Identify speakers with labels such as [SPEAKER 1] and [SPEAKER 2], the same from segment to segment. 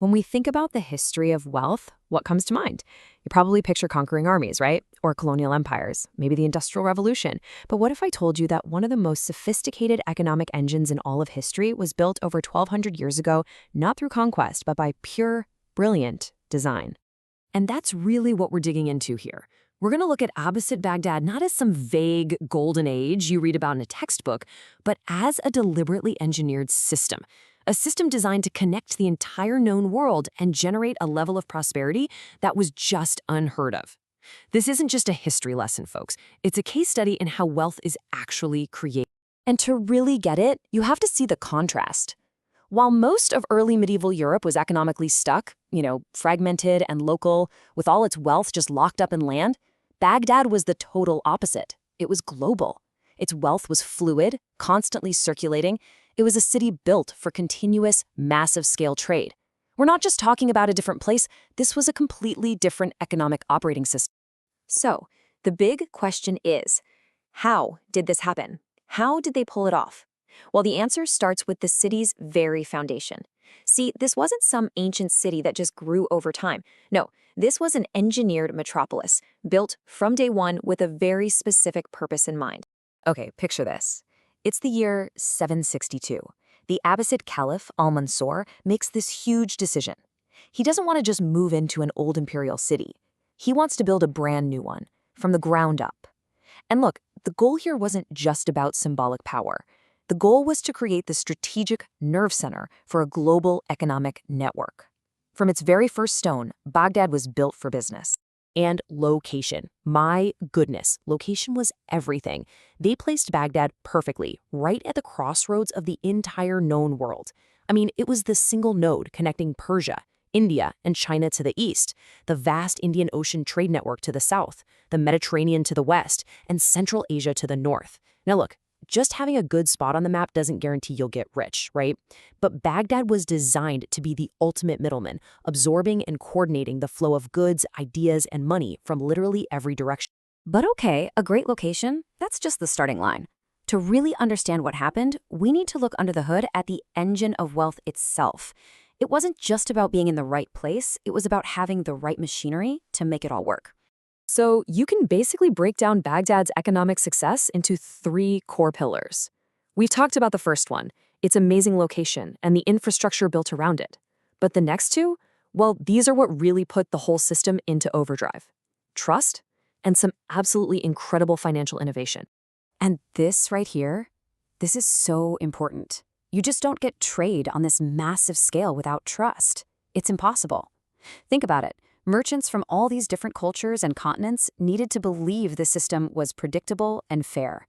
[SPEAKER 1] When we think about the history of wealth, what comes to mind? You probably picture conquering armies, right? Or colonial empires, maybe the Industrial Revolution. But what if I told you that one of the most sophisticated economic engines in all of history was built over 1,200 years ago, not through conquest, but by pure, brilliant design? And that's really what we're digging into here. We're going to look at Abbasid Baghdad not as some vague golden age you read about in a textbook, but as a deliberately engineered system. A system designed to connect the entire known world and generate a level of prosperity that was just unheard of. This isn't just a history lesson, folks. It's a case study in how wealth is actually created. And to really get it, you have to see the contrast. While most of early medieval Europe was economically stuck, fragmented and local, with all its wealth just locked up in land, Baghdad was the total opposite. It was global. Its wealth was fluid, constantly circulating. It was a city built for continuous, massive-scale trade. We're not just talking about a different place. This was a completely different economic operating system. So, the big question is, how did this happen? How did they pull it off? Well, the answer starts with the city's very foundation. See, this wasn't some ancient city that just grew over time. No, this was an engineered metropolis, built from day one with a very specific purpose in mind. Okay, picture this. It's the year 762. The Abbasid Caliph, Al-Mansur, makes this huge decision. He doesn't want to just move into an old imperial city. He wants to build a brand new one, from the ground up. And look, the goal here wasn't just about symbolic power. The goal was to create the strategic nerve center for a global economic network. From its very first stone, Baghdad was built for business. And location. My goodness, location was everything. They placed Baghdad perfectly, right at the crossroads of the entire known world. I mean, it was the single node connecting Persia, India, and China to the east, the vast Indian Ocean trade network to the south, the Mediterranean to the west, and Central Asia to the north. Now look, just having a good spot on the map doesn't guarantee you'll get rich, right? But Baghdad was designed to be the ultimate middleman, absorbing and coordinating the flow of goods, ideas, and money from literally every direction. But okay, a great location, that's just the starting line. To really understand what happened, we need to look under the hood at the engine of wealth itself. It wasn't just about being in the right place, it was about having the right machinery to make it all work. So you can basically break down Baghdad's economic success into 3 core pillars. We've talked about the first one, its amazing location and the infrastructure built around it. But the next 2, well, these are what really put the whole system into overdrive. Trust and some absolutely incredible financial innovation. And this right here, this is so important. You just don't get trade on this massive scale without trust. It's impossible. Think about it. Merchants from all these different cultures and continents needed to believe the system was predictable and fair.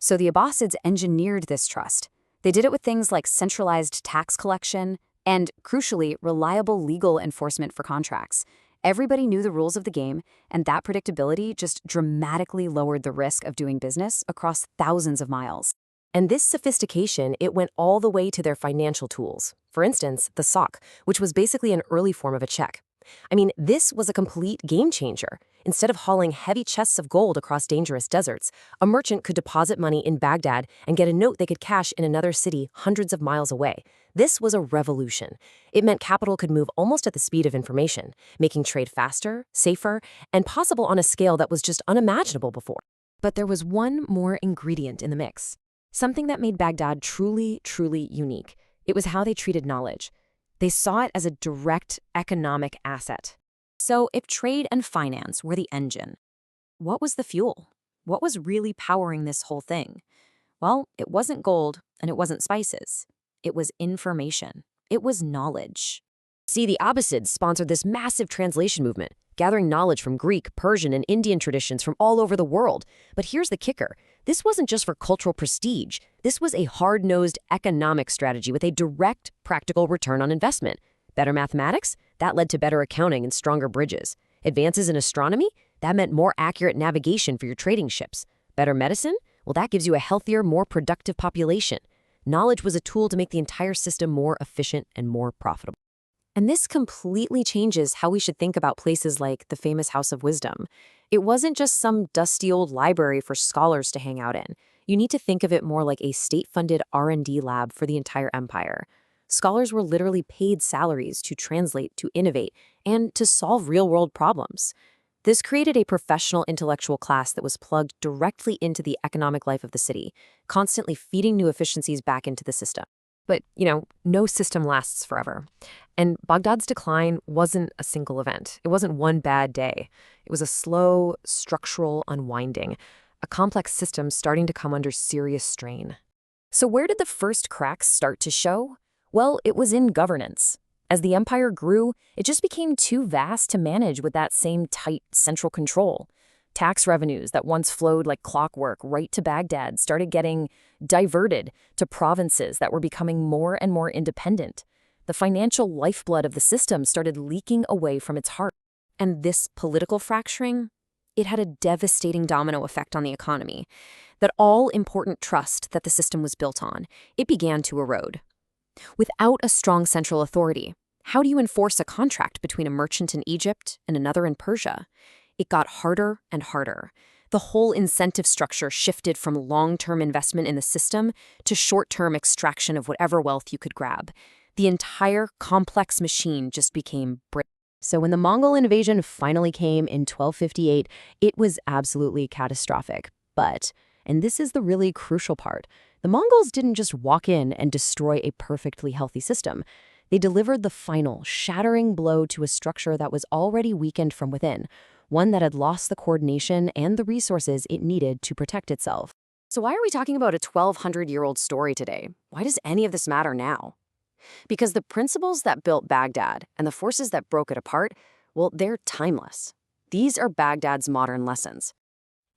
[SPEAKER 1] So the Abbasids engineered this trust. They did it with things like centralized tax collection and, crucially, reliable legal enforcement for contracts. Everybody knew the rules of the game, and that predictability just dramatically lowered the risk of doing business across thousands of miles. And this sophistication, it went all the way to their financial tools. For instance, the sock, which was basically an early form of a check. I mean, this was a complete game changer. Instead of hauling heavy chests of gold across dangerous deserts, a merchant could deposit money in Baghdad and get a note they could cash in another city hundreds of miles away. This was a revolution. It meant capital could move almost at the speed of information, making trade faster, safer, and possible on a scale that was just unimaginable before. But there was one more ingredient in the mix. Something that made Baghdad truly, truly unique. It was how they treated knowledge. They saw it as a direct economic asset. So if trade and finance were the engine, what was the fuel? What was really powering this whole thing? Well, it wasn't gold and it wasn't spices. It was information. It was knowledge. See, the Abbasids sponsored this massive translation movement, gathering knowledge from Greek, Persian, and Indian traditions from all over the world. But here's the kicker. This wasn't just for cultural prestige. This was a hard-nosed economic strategy with a direct, practical return on investment. Better mathematics? That led to better accounting and stronger bridges. Advances in astronomy? That meant more accurate navigation for your trading ships. Better medicine? Well, that gives you a healthier, more productive population. Knowledge was a tool to make the entire system more efficient and more profitable. And this completely changes how we should think about places like the famous House of Wisdom. It wasn't just some dusty old library for scholars to hang out in. You need to think of it more like a state-funded R&D lab for the entire empire. Scholars were literally paid salaries to translate, to innovate, and to solve real-world problems. This created a professional intellectual class that was plugged directly into the economic life of the city, constantly feeding new efficiencies back into the system. But, no system lasts forever. And Baghdad's decline wasn't a single event. It wasn't one bad day. It was a slow, structural unwinding, a complex system starting to come under serious strain. So where did the first cracks start to show? Well, it was in governance. As the empire grew, it just became too vast to manage with that same tight central control. Tax revenues that once flowed like clockwork right to Baghdad started getting diverted to provinces that were becoming more and more independent. The financial lifeblood of the system started leaking away from its heart. And this political fracturing, it had a devastating domino effect on the economy. That all-important trust that the system was built on, it began to erode. Without a strong central authority, how do you enforce a contract between a merchant in Egypt and another in Persia? It got harder and harder. The whole incentive structure shifted from long-term investment in the system to short-term extraction of whatever wealth you could grab. The entire complex machine just became brittle. So when the Mongol invasion finally came in 1258, it was absolutely catastrophic. But, and this is the really crucial part, the Mongols didn't just walk in and destroy a perfectly healthy system. They delivered the final, shattering blow to a structure that was already weakened from within, one that had lost the coordination and the resources it needed to protect itself. So why are we talking about a 1,200-year-old story today? Why does any of this matter now? Because the principles that built Baghdad and the forces that broke it apart, well, they're timeless. These are Baghdad's modern lessons.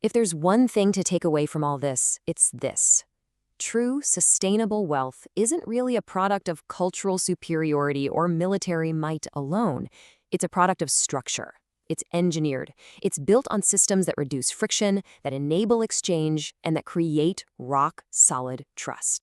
[SPEAKER 1] If there's one thing to take away from all this, it's this. True, sustainable wealth isn't really a product of cultural superiority or military might alone. It's a product of structure. It's engineered. It's built on systems that reduce friction, that enable exchange, and that create rock-solid trust.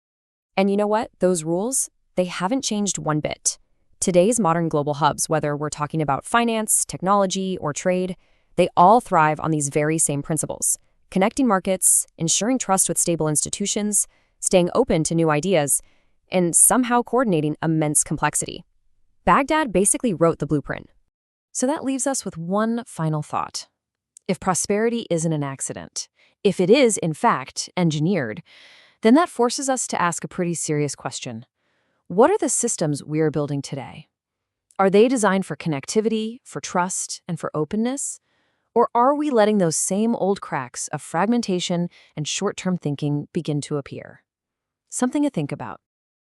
[SPEAKER 1] And you know what? Those rules, they haven't changed one bit. Today's modern global hubs, whether we're talking about finance, technology, or trade, they all thrive on these very same principles. Connecting markets, ensuring trust with stable institutions, staying open to new ideas, and somehow coordinating immense complexity. Baghdad basically wrote the blueprint. So that leaves us with one final thought. If prosperity isn't an accident, if it is, in fact, engineered, then that forces us to ask a pretty serious question. What are the systems we're building today? Are they designed for connectivity, for trust, and for openness? Or are we letting those same old cracks of fragmentation and short-term thinking begin to appear? Something to think about.